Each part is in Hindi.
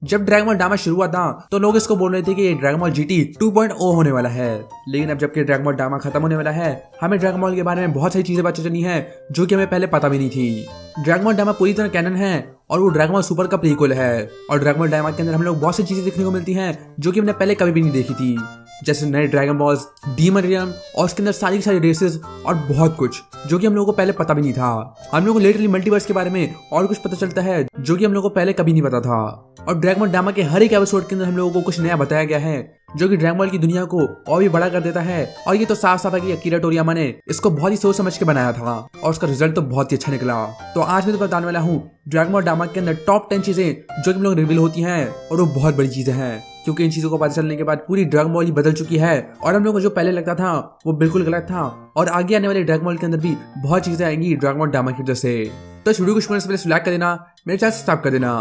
जब ड्रैगन बॉल डामा शुरू हुआ था तो लोग इसको बोल रहे थे कि ये ड्रैगन बॉल जीटी 2.0 होने वाला है, लेकिन अब जबकि ड्रैगन बॉल डामा खत्म होने वाला है, हमें ड्रैगन बॉल के बारे में बहुत सारी चीजें पता चली हैं जो कि हमें पहले पता भी नहीं थी। ड्रैगन बॉल डामा पूरी तरह कैनन है और वो ड्रैगन बॉल सुपर का प्रीक्वल है, और ड्रैगन बॉल डामा के अंदर हम लोग बहुत सी चीजें देखने को मिलती हैं जो कि हमने पहले कभी भी नहीं देखी थी, जैसे नए ड्रैगन बॉल्स, डीमन रियम और उसके अंदर सारी की सारी रेसेस और बहुत कुछ जो कि हम लोगों को पहले पता भी नहीं था। हम लोगों को लिटरली मल्टीवर्स के बारे में और कुछ पता चलता है जो कि हम लोगों को पहले कभी नहीं पता था। और ड्रैगन बॉल डामा के हर एक एपिसोड के अंदर हम लोगों को कुछ नया बताया गया है जो कि ड्रैगन बॉल की दुनिया को और भी बड़ा कर देता है। और ये तो साफ साफ है कि अकीरा टोरियामा ने इसको बहुत ही सोच समझ के बनाया था और उसका रिजल्ट तो बहुत ही अच्छा निकला। तो आज मैं तो बताने वाला हूँ ड्रैगन बॉल डामा के अंदर टॉप 10 चीजें जो कि हम लोग रिवील होती हैं, और वो बहुत बड़ी चीजें हैं क्योंकि इन चीजों को पता चलने के बाद पूरी ड्रैगन बॉल ही बदल चुकी है और हम लोग को जो पहले लगता था वो बिल्कुल गलत था। और आगे आने वाले ड्रैगन बॉल के अंदर भी बहुत चीजें आएंगी ड्रैगन बॉल डामा की वजह से। तो इस वीडियो को शुरू से पहले लाइक कर देना, मेरे चैनल सब्सक्राइब कर देना।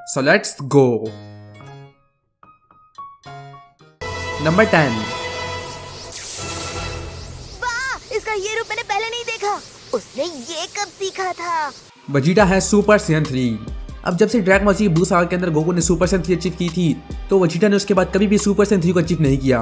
So let's go. नंबर 10। वाह, इसका ये रूप मैंने पहले नहीं देखा। उसने ये कब सीखा था? वेजिटा है सुपर सैयन 3। अब जब से ड्रैगन बॉल जी बू सागा के अंदर गोकू ने सुपर सैयन 3 अचीव की थी तो वेजिटा ने उसके बाद कभी भी सुपर सैयन 3 को अचीव नहीं किया।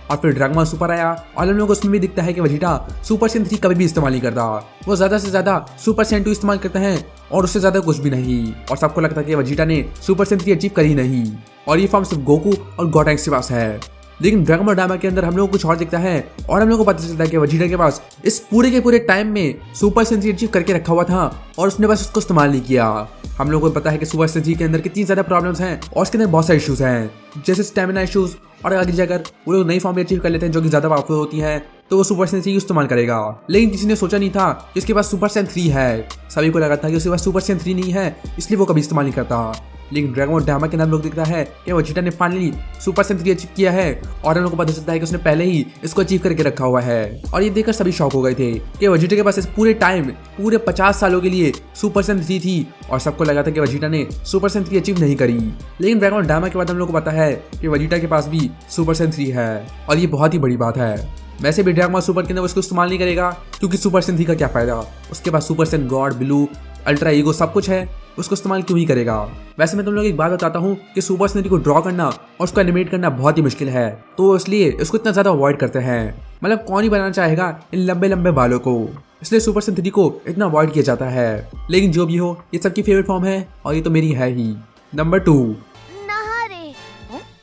और फिर ड्रैगन बॉल सुपर आया और हम लोगों को उसमें भी दिखता है कि वेजिटा सुपर सैयन 3 कभी भी इस्तेमाल नहीं करता, वो ज्यादा से ज्यादा सुपर सैयन 2 इस्तेमाल करते हैं और उससे ज्यादा कुछ भी नहीं। और सबको लगता है कि वेजिटा ने सुपर सैयन 3 अचीव करी नहीं और ये फॉर्म सिर्फ गोकू और गोटेंक्स के पास है। लेकिन ड्रैगन बॉल डामा के अंदर हम लोगों को कुछ और दिखता है और हम लोगों को पता चलता है कि वेजिटा के पास इस पूरे के पूरे टाइम में सुपर सैयन 3 अचीव करके रखा हुआ था और उसने बस उसको इस्तेमाल नहीं किया। हम लोगों को पता है कि सुपर सैयन 3 के अंदर कितनी ज्यादा प्रॉब्लम्स हैं और उसके अंदर बहुत सारे इश्यूज हैं, जैसे स्टेमिना इश्यूज। और आगे जाकर वो लोग नई फॉर्म भी अचीव कर लेते हैं जो कि ज्यादा पावरफुल होती है तो वो सुपर सैयन 3 इस्तेमाल करेगा। लेकिन किसी ने सोचा नहीं था कि उसके पास सुपर सैयन 3 है। सभी को लगा था कि उसके पास सुपर सैयन 3 नहीं है इसलिए वो कभी इस्तेमाल नहीं करता। लेकिन ड्रैगन बॉल डामा के नाम लोग दिख रहा है कि वेजिटा ने फाइनली सुपर सैयन 3 अचीव किया है और हम लोगों को पता चलता है कि उसने पहले ही इसको अचीव करके रखा हुआ है। और ये देखकर सभी शॉक हो गए थे कि वेजिटा के पास इस पूरे टाइम पूरे 50 सालों के लिए सुपर सैयन 3 थी और सबको लगा था कि वेजिटा ने सुपर सैयन 3 अचीव नहीं करी। लेकिन ड्रैगन बॉल डामा के बाद हम लोग को पता है कि वेजिटा के पास भी सुपर सैयन 3 है और ये बहुत ही बड़ी बात है। वैसे भी ड्रैगन बॉल सुपर के अंदर उसको इस्तेमाल नहीं करेगा क्योंकि सुपर सैयन 3 का क्या फायदा, उसके पास super Saiyan god, blue, ultra ego सब कुछ है, उसको इस्तेमाल क्यों ही करेगा। वैसे मैं तुम लोग एक बात बताता हूँ कि सुपर सैयन 3 को ड्रॉ करना और उसको एनिमेट करना बहुत ही मुश्किल है, तो इसलिए उसको इतना ज्यादा अवॉइड करते हैं। मतलब कौन ही बनाना चाहेगा इन लंबे लंबे बालों को, इसलिए सुपर सैयन 3 को इतना अवॉइड किया जाता है। लेकिन जो भी हो ये सबकी फेवरेट फॉर्म है और ये तो मेरी है ही। नंबर 2। नहारे।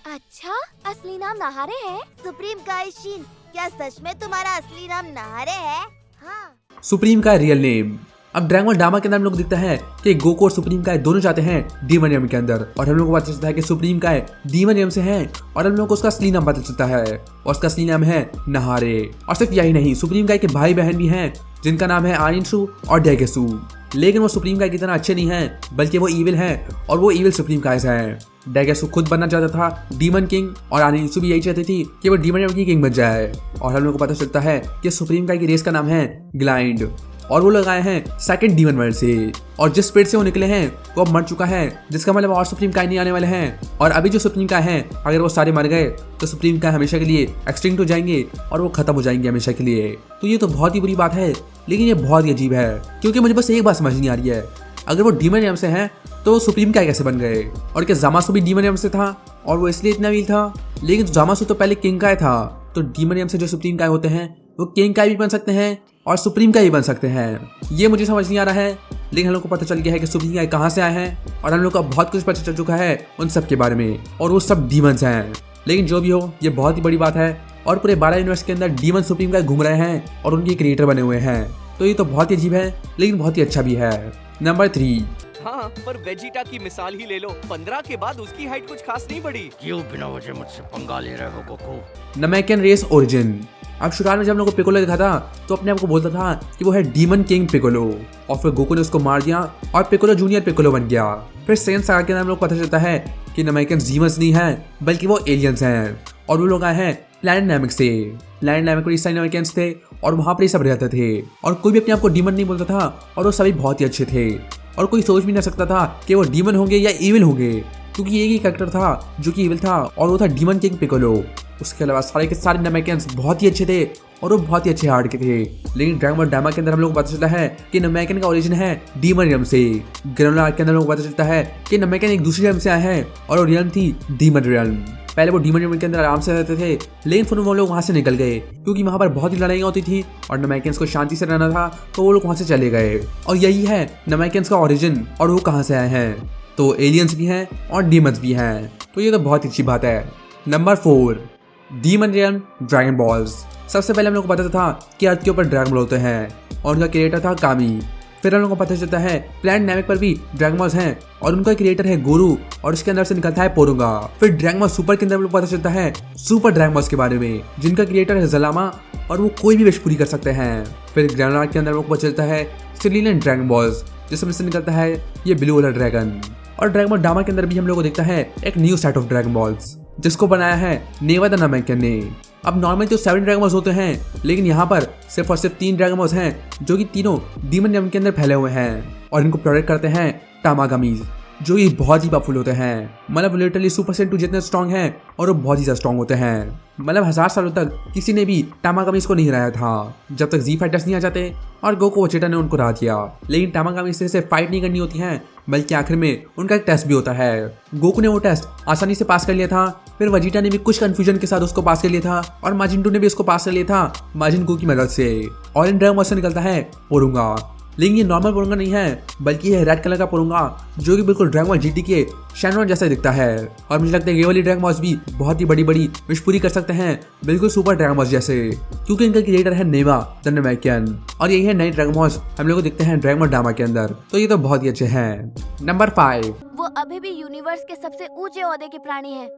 अच्छा, असली नाम नहारे है? सुप्रीम गाइशिन, क्या सच में तुम्हारा असली नाम नहारे है? हाँ। सुप्रीम का रियल नेम। अब ड्रैगन बॉल डामा के अंदर हम लोग दिखता है कि गोकू और सुप्रीम काय दोनों जाते हैं डीमन रियम के अंदर और हम लोग को पता चलता है कि सुप्रीम काय डीमन रियम से है और हम लोग को उसका असली नाम पता चलता है और उसका असली नाम है नहारे। और सिर्फ यही नहीं, सुप्रीम काय के भाई बहन भी हैं जिनका नाम है आनिनसू और डेगेसू। लेकिन वो सुप्रीम काय की तरह अच्छे नहीं हैं बल्कि वो इविल हैं और वो इविल सुप्रीम काय हैं। डेगेसू खुद बनना चाहता था डीमन किंग और आनिनसू भी यही चाहती थी कि वो डीमन रियम की किंग बन जाए। और हम लोग को पता चलता है कि सुप्रीम काय की रेस का नाम है ग्लाइंड और वो लगाए हैं सेकंड डीमन वर्ल्ड से, और जिस पेड़ से वो निकले हैं वो अब मर चुका है, जिसका मतलब और सुप्रीम काय नहीं आने वाले हैं। और अभी जो सुप्रीम काय हैं अगर वो सारे मर गए तो सुप्रीम काय हमेशा के लिए एक्सटिंक्ट हो जाएंगे और वो खत्म हो जाएंगे हमेशा के लिए। तो ये तो बहुत ही बुरी बात है, लेकिन ये बहुत ही अजीब है क्योंकि मुझे बस एक बात समझ नहीं आ रही है, अगर वो डीमन रियम से हैं तो सुप्रीम काय कैसे बन गए? और क्या जामासू भी डीमन रियम से था और वो इसलिए इतना वील था? लेकिन जामासू तो पहले किंग काय था, तो डीमन रियम से जो सुप्रीम काय होते हैं वो किंग काय भी बन सकते हैं और सुप्रीम काय भी बन सकते हैं। ये मुझे समझ नहीं आ रहा है, लेकिन हम लोग को पता चल गया है कि सुप्रीम काय कहाँ से आए हैं और हम लोग को बहुत कुछ पता चल चुका है उन सब के बारे में और वो सब डीमंस हैं। लेकिन जो भी हो ये बहुत ही बड़ी बात है और पूरे 12 यूनिवर्स के अंदर डीमन सुप्रीम काय घूम रहे हैं और उनके क्रिएटर बने हुए हैं, तो ये तो बहुत ही अजीब है लेकिन बहुत ही अच्छा भी है। नंबर 3। हाँ, पर वेजिटा की मिसाल ही ले लो, 15 के बाद उसकी हाइट कुछ खास नहीं बढ़ी। क्यों बिना वजह मुझसे पंगा ले रहे हो गोकू? नमैकन race origin. अब शुरुआत में जब हम लोग को पिकोलो देखा था तो अपने आप को बोलता था कि वो है डीमन किंग पिकोलो और फिर गोकू ने उसको मार दिया और पिकोलो जूनियर पिकोलो बन गया। फिर सेकंड सागा के अंदर हम लोग पता चलता है कि नमैकन डीमंस नहीं है बल्कि वो एलियंस हैं और वो लोग आए हैं प्लैनेट नैमिक से। प्लैनेट नैमिक में इस सारे नमैकन्स थे और वहाँ पर सब रहते थे और कोई भी अपने आप को डीमन नहीं बोलता था और वो सभी बहुत ही अच्छे थे और कोई सोच भी नहीं सकता था कि वो डीमन होंगे या इविल होंगे क्योंकि एक ही कैरेक्टर था जो कि इविल था और वो था डीमन किंग पिकोलो। उसके अलावा सारे के सारे नमैकन्स बहुत ही अच्छे थे और वो बहुत ही अच्छे हार्ट के थे। लेकिन ड्रैगन बॉल डायमा के अंदर हम लोग को पता चलता है कि नमैकन का ओरिजिन है डीमन रियम से। ग्रेनुलर आर्क के अंदर हम लोग को पता चलता है कि नमैकन एक दूसरी रियम से आए हैं और वो रियम थी डीमन रियम। पहले वो डीमन रियम के अंदर आराम से रहते थे, लेकिन फिर वो लोग वहाँ से निकल गए क्योंकि वहाँ पर बहुत ही लड़ाइयाँ होती थी और नमैकन्स को शांति से रहना था, तो वो लोग वहाँ से चले गए। और यही है नमैकन्स का ओरिजिन और वो कहाँ से आए हैं। तो एलियंस भी हैं और डीमंस भी हैं, तो ये तो बहुत ही अच्छी बात है। Number 4, demon रियम dragon balls. सबसे पहले हम लोग को पता था कि अर्थ के ऊपर ड्रैगन बॉल होते हैं और उनका क्रिएटर था कामी। फिर हम लोग को पता चलता है प्लैनेट नैमेक पर भी ड्रैगन बॉल्स हैं और उनका क्रिएटर है गोरू और उसके अंदर से निकलता है पोरुंगा। फिर ड्रैगन बॉल सुपर के अंदर हम लोग को पता चलता है सुपर ड्रैगन बॉल्स के बारे में, जिनका क्रिएटर है जलामा और वो कोई भी विश पूरी कर सकते हैं। फिर ग्रेनुलर आर्क के अंदर हम लोग को पता चलता है सिलिलियन ड्रैगन बॉल्स, जिसमें से निकलता है ये ब्लू वाला ड्रैगन। और ड्रैगन बॉल डामा के अंदर भी हम लोग को दिखता है एक new set of dragon balls, जिसको बनाया है नेवा द नमैकन ने। अब नॉर्मल तो 7 ड्रैगन बॉल्स होते हैं, लेकिन यहाँ पर सिर्फ और सिर्फ 3 ड्रैगन बॉल्स हैं, जो कि तीनों डीमन रियम के अंदर फैले हुए हैं और इनको प्रोटेक्ट करते हैं टामागामीज, जो ये बहुत ही पावरफुल होते हैं। मतलब लिटरली सुपर सेंट 2 जितने स्ट्रॉन्ग हैं और वो बहुत ही ज्यादा स्ट्रॉन्ग होते हैं। मतलब 1000 सालों तक किसी ने भी टामागामीज को नहीं हराया था, जब तक जी फाइटर्स नहीं आ जाते और गोकू वेजिटा ने उनको हरा दिया। लेकिन टामागामीज से फाइट नहीं करनी होती है, बल्कि आखिर में उनका एक टेस्ट भी होता है। गोकू ने वो टेस्ट आसानी से पास कर लिया था, फिर वेजिटा ने भी कुछ कंफ्यूजन के साथ उसको पास कर लिया था और माजिन 2 ने भी उसको पास कर लिया था माजिन गो की मदद से। और इन ड्रैगन बॉल्स से निकलता है पोरुंगा। लेकिन ये नॉर्मल पोरुंगा नहीं है, बल्कि ये रेड कलर का पोरुंगा, जो कि बिल्कुल ड्रैगन बॉल जीटी के शैनरॉन जैसा दिखता है। और मुझे लगता है ये वाली ड्रैगन बॉल्स भी बहुत ही बड़ी बड़ी विश पूरी कर सकते हैं, बिल्कुल सुपर ड्रैगन बॉल्स जैसे, क्योंकि इनका क्रिएटर है नेवा द नमैकन। और यही है नई ड्रैगन बॉल्स हम लोग को दिखते हैं ड्रैगन बॉल डामा के अंदर, तो ये तो बहुत ही अच्छे हैं। नंबर 5, वो अभी भी यूनिवर्स के सबसे ऊंचे ओहदे के प्राणी है।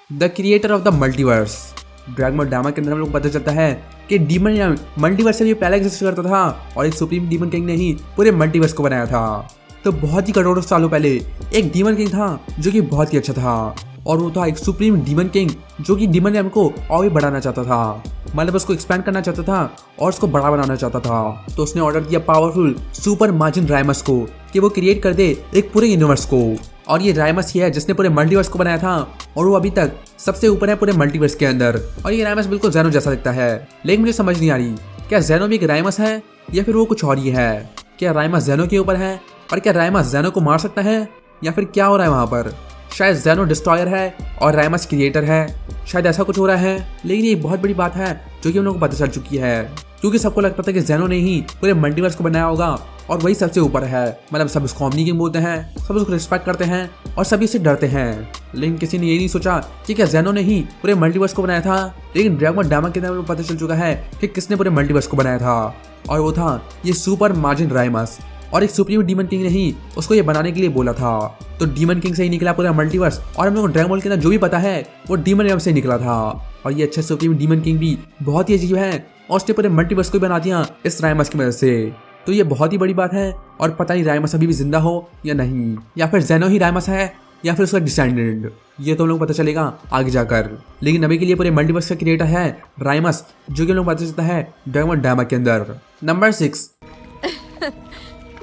The creator of the multiverse. Dragon Ball Daima के अंदर हम लोग को पता चलता है कि डीमन रियम मल्टीवर्स से भी पहले एग्जिस्ट करता था और एक सुप्रीम डीमन किंग ने ही पूरे मल्टीवर्स को बनाया था। तो बहुत ही करोड़ों सालों पहले एक डीमन किंग था जो कि बहुत ही अच्छा था, और वो था एक सुप्रीम डीमन किंग जो कि डीमन रियम को और भी बढ़ाना चाहता था। मतलब उसको एक्सपैंड करना चाहता था और उसको बड़ा बनाना चाहता था। तो उसने ऑर्डर दिया पावरफुल सुपर माजिन राइमस को कि वो क्रिएट कर दे एक पूरे यूनिवर्स को। और ये राइमस ही है जिसने पूरे मल्टीवर्स को बनाया था और वो अभी तक सबसे ऊपर है पूरे मल्टीवर्स के अंदर। और ये राइमस बिल्कुल ज़ेनो जैसा दिखता है, लेकिन मुझे समझ नहीं आ रही क्या ज़ेनो भी एक राइमस है या फिर वो कुछ और ही है। क्या राइमस ज़ेनो के ऊपर है और क्या राइमस ज़ेनो को मार सकता है या फिर क्या हो रहा है वहाँ पर। शायद ज़ेनो डिस्ट्रॉयर है और राइमस क्रिएटर है, शायद ऐसा कुछ हो रहा है। लेकिन ये बहुत बड़ी बात है जो कि हम लोग को पता चल चुकी है, क्योंकि सबको लगता था कि ज़ेनो ने ही पूरे मल्टीवर्स को बनाया होगा और वही सबसे ऊपर है। मतलब सब उसको ओमनी किंग बोलते हैं, सब उसको रिस्पेक्ट करते हैं और सभी से डरते हैं। लेकिन किसी ने ये नहीं सोचा कि क्या ज़ेनो ने ही पूरे मल्टीवर्स को बनाया था। लेकिन ड्रैगन बॉल डामा के अंदर पता चल चुका है कि किसने पूरे मल्टीवर्स को बनाया था, और वो था ये सुपर माजिन राइमस। और एक सुप्रीम डीमन किंग ने ही उसको ये बनाने के लिए बोला था। तो डीमन किंग से ही निकला पूरा मल्टीवर्स, और हम लोग को ड्रैगन बॉल के अंदर जो भी पता है वो डीमन रियम से निकला था। और ये अच्छे सुप्रीम डीमन किंग भी बहुत ही अजीब है और उसने पूरे मल्टीवर्स को बना दिया इस राइमस की वजह से। तो ये बहुत ही बड़ी बात है, और पता नहीं राइमस अभी भी जिंदा हो या नहीं, या फिर ज़ेनो ही राइमस है या फिर उसका डिसेंडेंट, ये तो हम लोग पता चलेगा आगे जाकर। लेकिन अभी के लिए पूरे मल्टीवर्स का क्रिएटर है राइमस, जो कि हम लोग पता चलता है ड्रैगन बॉल डामा के अंदर। नंबर 6,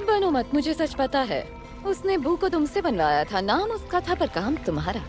बनो मत, मुझे सच पता है। उसने भू को तुमसे बनवाया था, नाम उसका था पर काम तुम्हारा।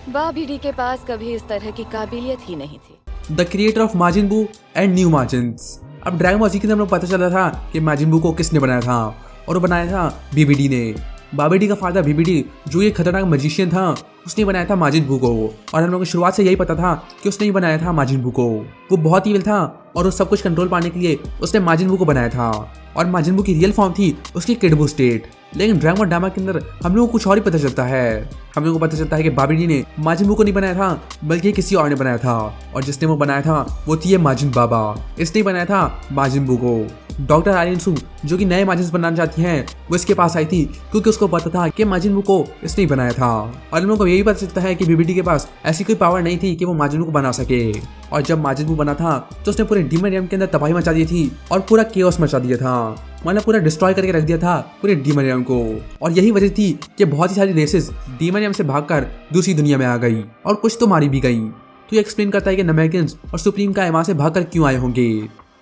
बाबीडी के पास कभी इस तरह की काबिलियत ही नहीं थी। द क्रिएटर ऑफ माजिन बू एंड न्यू माजिन्स। अब ड्रैगन बॉल जी के अंदर हम लोग पता चला था कि माजिन बू को किसने बनाया था, और वो बनाया था बीबीडी ने। बाबीडी का फादर बीबीडी, जो ये खतरनाक मैजिशियन था, उसने बनाया था माजिन बू को। और हम लोगों को शुरुआत से यही पता था कि उसने ही बनाया था माजिन बू को। वो बहुत ईविल था और वो सब कुछ कंट्रोल पाने के लिए उसने माजिन बू को बनाया था। और माजिन बू की रियल फॉर्म थी उसकी किड बू स्टेट। लेकिन ड्रैगन बॉल डामा के अंदर हम लोगों को कुछ और ही पता चलता है। हम लोगों को पता चलता है कि बाबीडी ने माजिन बू को नहीं बनाया था, बल्कि किसी और ने बनाया था, और जिसने वो बनाया था वो थी ये माजिन बाबा। इसने बनाया था माजिन बू को। डॉक्टर आर्यन सू, जो कि नए माजिन बनाना चाहती हैं, वो इसके पास आई थी क्योंकि उसको पता था कि माजिन बू को इसने ही बनाया था। और हम लोगों को यही पता चलता है कि बीबीडी के पास ऐसी कोई पावर नहीं थी कि वो माजिन बू को बना सके। और जब माजिन बू बना था तो उसने पूरे डीमन रियम के अंदर तबाही मचा दी थी और पूरा केओस मचा दिया था। मतलब पूरा डिस्ट्रॉय करके रख दिया था पूरे डीमन रियम को। और यही वजह थी कि बहुत ही सारी रेसेस डीमन रियम से भागकर दूसरी दुनिया में आ गई और कुछ तो मारी भी गई। तो ये एक्सप्लेन करता है कि नमैकन्स और सुप्रीम का वहां से भागकर क्यों आए होंगे।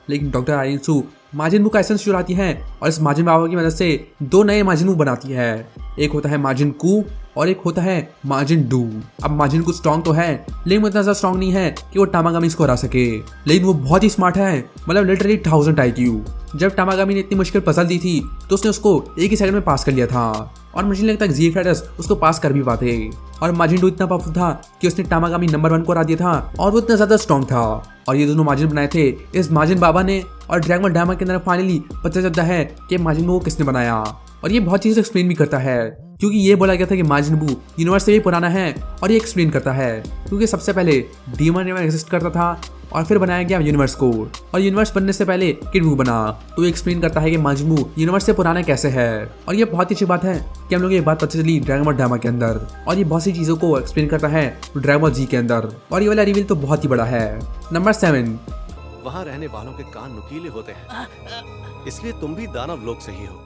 लेकिन डॉक्टर आर्यन सू माजिन बू का एसेंस चुराती है और इस माजिन बाबा की मदद से 2 नए माजिन बू बनाती है। एक होता है माजिन कू और एक होता है माजिन डू। अब माजिन कू स्ट्रॉन्ग तो है लेकिन वो इतना ज्यादा स्ट्रॉन्ग नहीं है कि वो टामागामी को हरा सके, लेकिन वो बहुत ही स्मार्ट है, मतलब लिटरली 1000 IQ। जब टामागामी ने इतनी मुश्किल पजल दी थी तो उसने उसको एक ही सेकंड में पास कर लिया था और मुझे नहीं लगता कि ज़ी फाइटर्स उसको पास कर भी पाते। और माजिन डू इतना पावरफुल था कि उसने टामागामी नंबर 1 को हरा दिया था और वो इतना ज्यादा स्ट्रॉन्ग था। और ये दोनों माजिन बनाए थे इस माजिन बाबा ने, और ड्रैगन बॉल डायमा के अंदर फाइनली पता चलता है कि माजिन बू को किसने बनाया। और ये बहुत चीज़ एक्सप्लेन भी करता है क्योंकि ये बोला गया था कि माजिन बू यूनिवर्स से भी पुराना है, और ये एक्सप्लेन करता है क्योंकि सबसे पहले डीमन एग्जिस्ट करता था और फिर बनाया गया यूनिवर्स को, और यूनिवर्स बनने से पहले किड बू बना। तो ये एक्सप्लेन करता है कि माजिन बू यूनिवर्स से पुराना कैसे है। और ये बहुत ही अच्छी बात है कि हम लोग ये बात पता चली ड्रैगन बॉल डायमा के अंदर, और ये बहुत सी चीज़ों को एक्सप्लेन करता है ड्रैगन बॉल जी के अंदर। और ये वाला रिवील तो बहुत ही बड़ा है। नंबर 7, वहाँ रहने वालों के कान नुकीले होते हैं, इसलिए तुम भी दानव लोग से ही हो।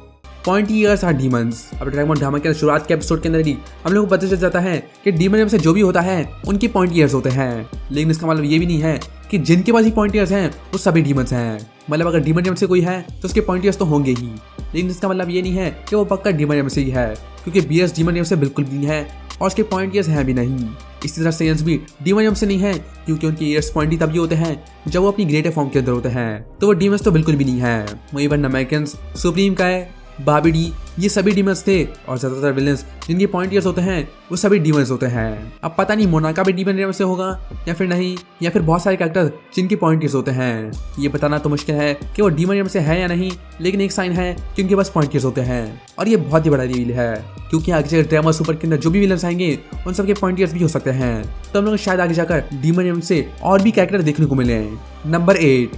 Point ears are demons. अब ड्रैगन बॉल डायमा के शुरुआत के एपिसोड के अंदर ही हम लोग को पता चल जाता है कि डीमन में से जो भी होता है उनके पॉइंट ईयर्स होते हैं, लेकिन इसका मतलब ये भी नहीं है कि जिनके पास ही पॉइंट ईयर्स हैं वो सभी डीमंस हैं। मतलब अगर डीमन से कोई है तो उसके पॉइंट ईयर्स तो होंगे ही, लेकिन इसका मतलब ये नहीं है कि वो पक्का डीमन से ही है, क्योंकि बीएस डीमन से बिल्कुल भी नहीं है और उसके पॉइंट ईयर्स हैं भी नहीं। इसी तरह सेयंस भी डीमन से नहीं है क्योंकि उनके ईयर्स पॉइंट ही तभी होते हैं जब वो अपनी ग्रेटर फॉर्म के अंदर होते हैं, तो वो डीमंस तो बिल्कुल भी नहीं है। वहीं पर नमैकेंस, सुप्रीम काय, बाबिडी, ये सभी डीमंस थे, और ज्यादातर विलेंस जिनके पॉइंट ईयर्स होते हैं वो सभी डीमंस होते हैं। अब पता नहीं मोनाका भी डीमन से होगा या फिर नहीं, या फिर बहुत सारे कैरेक्टर जिनके पॉइंट ईयर्स होते हैं। ये बताना तो मुश्किल है कि वो डीमन से है या नहीं, लेकिन एक साइन है कि उनके पास पॉइंट ईयर्स होते हैं। और ये बहुत ही बड़ा रिवील है क्योंकि आगे जाकर ड्रामा सुपर के अंदर जो भी विलेंस आएंगे उन सबके पॉइंट ईयर्स भी हो सकते हैं, तो हम लोग शायद आगे जाकर डीमन से और भी कैरेक्टर देखने को मिले। नंबर 8,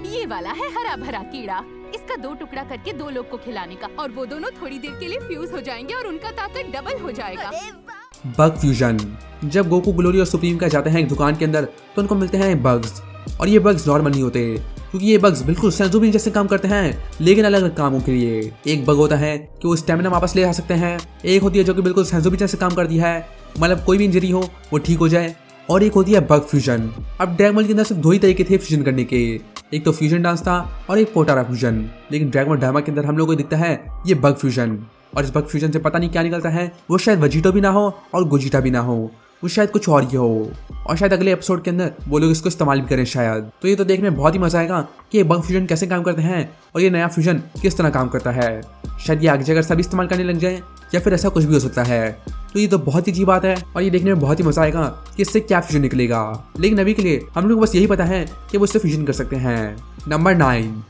ये वाला है हरा भरा कीड़ा, इसका 2 टुकड़ा करके 2 लोग को खिलाने का, और वो दोनों थोड़ी देर के लिए फ्यूज हो जाएंगे और उनका ताकत डबल हो जाएगा। अरे वाह! Bug fusion. जब गोकू, ग्लोरी और सुप्रीम का जाते हैं एक दुकान के अंदर तो उनको मिलते हैं बग्स, और ये बग्स नॉर्मल नहीं होते क्योंकि ये बग्स बिल्कुल सेंसुबिन जैसे काम करते हैं, लेकिन अलग अलग कामों के लिए। एक बग होता है कि वो स्टेमिना वापस ले आ सकते हैं, एक होती है जो कि बिल्कुल सेंसुबिन जैसे काम करती है, मतलब कोई भी इंजरी हो वो ठीक हो जाए, और एक होती है बग फ्यूजन। अब ड्रैगन बॉल के अंदर सिर्फ 2 ही तरीके थे फ्यूजन करने के, एक तो फ्यूजन डांस था और एक पोटारा फ्यूजन, लेकिन ड्रैगन बॉल डायमा के अंदर हम लोगों को दिखता है ये बग फ्यूजन। और इस बग फ्यूजन से पता नहीं क्या निकलता है, वो शायद वेजिटो भी ना हो और गोजिटा भी ना हो, वो शायद कुछ और ही हो, और शायद अगले एपिसोड के अंदर वो लोग इसको इस्तेमाल भी करें शायद। तो ये तो देखने में बहुत ही मजा आएगा कि ये बग फ्यूजन कैसे काम करते हैं और ये नया फ्यूजन किस तरह काम करता है। शायद ये आगे जाकर सभी इस्तेमाल करने लग जाए या फिर ऐसा कुछ भी हो सकता है। तो ये तो बहुत ही अच्छी बात है और ये देखने में बहुत ही मजा आएगा कि इससे क्या फ्यूजन निकलेगा, लेकिन अभी के लिए हम लोग को बस यही पता है कि वो इससे फ्यूजन कर सकते हैं। Number 9,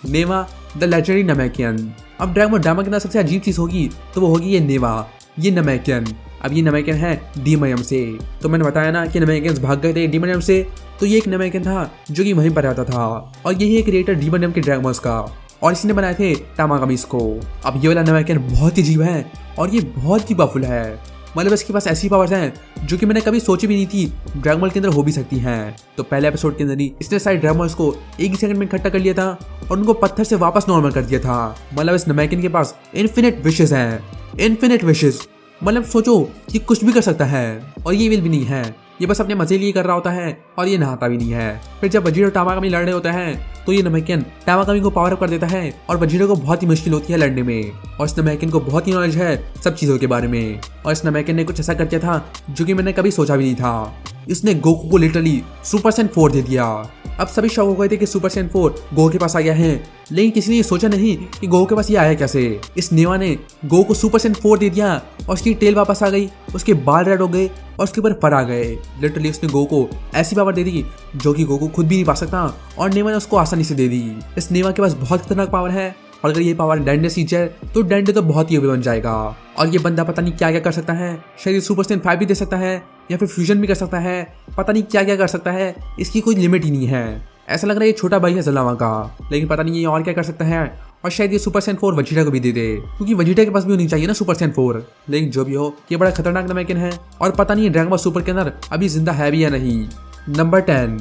Neva the legendary Namekian. अब ड्रैगन बॉल डायमा के अंदर सबसे अजीब चीज होगी तो वो होगी ये नेवा, ये नमैकियन। अब ये नमैकियन है डीमयम से, तो मैंने बताया ना कि नमैकियंस भाग गए थे डीमयम से, तो ये एक नमैकियन था जो कि वहीं पर रहता था, और यही एक क्रिएटर डीमयम के ड्रैगन बॉल्स का, और इसने बनाए थे टामागामीस को। अब ये वाला नमैकियन बहुत ही अजीब है और ये बहुत ही पावरफुल है, मतलब इसके पास ऐसी पावर्स हैं जो कि मैंने कभी सोची भी नहीं थी ड्रैगन बॉल के अंदर हो भी सकती हैं। तो पहले एपिसोड के अंदर ही इसने सारे ड्रैगन बॉल्स को एक ही सेकंड में इकट्ठा कर लिया था और उनको पत्थर से वापस नॉर्मल कर दिया था। मतलब इस नमैकियन के पास इन्फिनिट विशेस हैं, इन्फिनिट विशेस, मतलब सोचो कि कुछ भी कर सकता है। और ये विल भी नहीं है, ये बस अपने मजे लिए कर रहा होता है और ये नहाता भी नहीं है। फिर जब वजीरो और टामागामी लड़ रहे होते हैं तो ये नमैकियन टामागामी को पावर अप कर देता है और वजीरो को बहुत ही मुश्किल होती है लड़ने में, और इस नमैकियन को बहुत ही नॉलेज है सब चीज़ों के बारे में। और इस नमैकियन ने कुछ ऐसा कर दिया था जो कि मैंने कभी सोचा भी नहीं था। इसने गोकू को लिटरली सुपर सैयन 4 दे दिया। अब सभी शौक हो गए थे कि सुपर सैयन 4 गोकू के पास आ गया है, लेकिन किसी ने ये सोचा नहीं कि गोकू के पास ये आया कैसे। इस नेवा ने गोकू को सुपर सैयन 4 दे दिया और उसकी टेल वापस आ गई, उसके बाल रेड हो गए और उसके ऊपर फर आ गए। लिटरली उसने गोकू को ऐसी पावर दे दी जो कि गोकू खुद भी नहीं पा सकता, और नेवा ने उसको आसानी से दे दी। इस नेवा के पास बहुत खतरनाक पावर है, और अगर ये पावर डैंडे सीख जाए तो डैंडे तो बहुत ही बन जाएगा। और ये बंदा पता नहीं क्या क्या कर सकता है, शायद सुपर सैयन 5 भी दे सकता है या फिर फ्यूजन भी कर सकता है, पता नहीं क्या क्या कर सकता है, इसकी कोई लिमिट ही नहीं है। ऐसा लग रहा है ये छोटा भाई है जलावा का, लेकिन पता नहीं ये और क्या कर सकता है। और शायद ये सुपर सैयन 4 वजीटा को भी दे दे, क्योंकि वजीटा के पास भी होनी चाहिए ना सुपर सैयन 4। लेकिन जो भी हो, ये बड़ा खतरनाक नमैकियन है और पता नहीं ड्रैगन बॉल सुपर के अंदर अभी जिंदा है भी या नहीं। नंबर 10,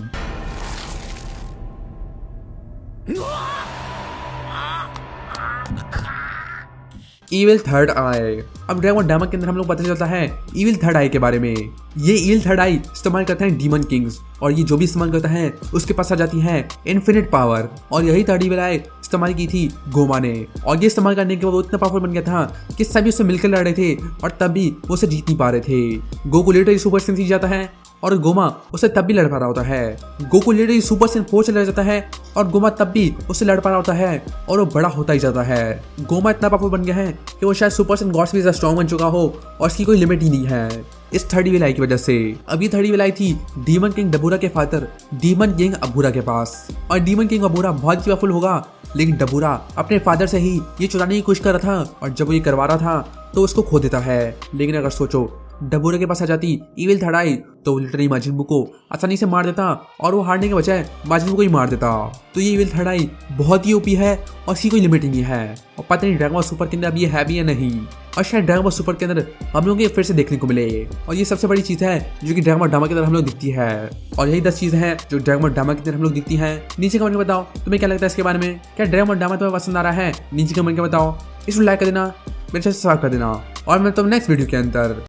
इविल थर्ड आई। अब ड्रैगन डायमंड के अंदर हम लोग पता चलता है इविल थर्ड आई के बारे में। ये इविल थर्ड आई इस्तेमाल करते हैं डीमन किंग्स, और ये जो भी इस्तेमाल करता है उसके पास आ जाती है इन्फिनिट पावर। और यही थर्ड इविल आई इस्तेमाल की थी गोमा ने, और ये इस्तेमाल करने के बाद वो इतना पावरफुल बन गया था कि सभी उससे मिलकर लड़ रहे थे और तब भी वो उसे जीत नहीं पा रहे थे। गोकू लिटरली सुपर स्ट्रेंथ सीख जाता है और गोमा उससे तब भी लड़ पा रहा होता है। गोकू लिटरली सुपर स्ट्रेंथ 4 से लड़ जाता है और गोमा तब भी उससे लड़ पा रहा होता है और वो बड़ा होता ही जाता है। गोमा इतना पावरफुल बन गया है कि वो शायद सुपर स्ट्रेंथ गॉड्स भी ज्यादा स्ट्रॉन्ग बन चुका हो और इसकी कोई लिमिट ही नहीं है इस थर्ड इविल आई की वजह से। अब ये थर्ड इविल आई थी डीमन किंग डबूरा के फादर डीमन किंग अबूरा के पास, और डीमन किंग अबूरा बहुत ही पावरफुल होगा, लेकिन डबूरा अपने फादर से ही ये चुराने की कोशिश कर रहा था, और जब वो ये करवा रहा था तो उसको खो देता है। लेकिन अगर सोचो डबूरा के पास आ जाती इविल थर्ड आई तो लिटरली माजिन बू को आसानी से मार देता और वो हारने के बजाय माजिन बू को ही मार देता। तो ये इविल थर्ड आई बहुत ही ओपी है और इसकी कोई लिमिट ही नहीं है, और पता नहीं ड्रैगन बॉल सुपर के अंदर अब ये है भी या नहीं, और शायद ड्रैगन बॉल सुपर के अंदर हम लोग ये फिर से देखने को मिले। और ये सबसे बड़ी चीज़ है जो कि ड्रैगन बॉल ड्रामा के अंदर हम लोग दिखती है, और यही 10 चीज़ें हैं जो ड्रैगन बॉल ड्रामा के अंदर हम लोग दिखती हैं। नीचे कमेंट में बताओ तुम्हें क्या लगता है इसके बारे में, क्या ड्रैगन बॉल ड्रामा तुम्हें पसंद आ रहा है? नीचे कमेंट में बताओ, इसको लाइक कर देना, मेरे चैनल सब्सक्राइब कर देना, और मैं तो नेक्स्ट वीडियो के अंदर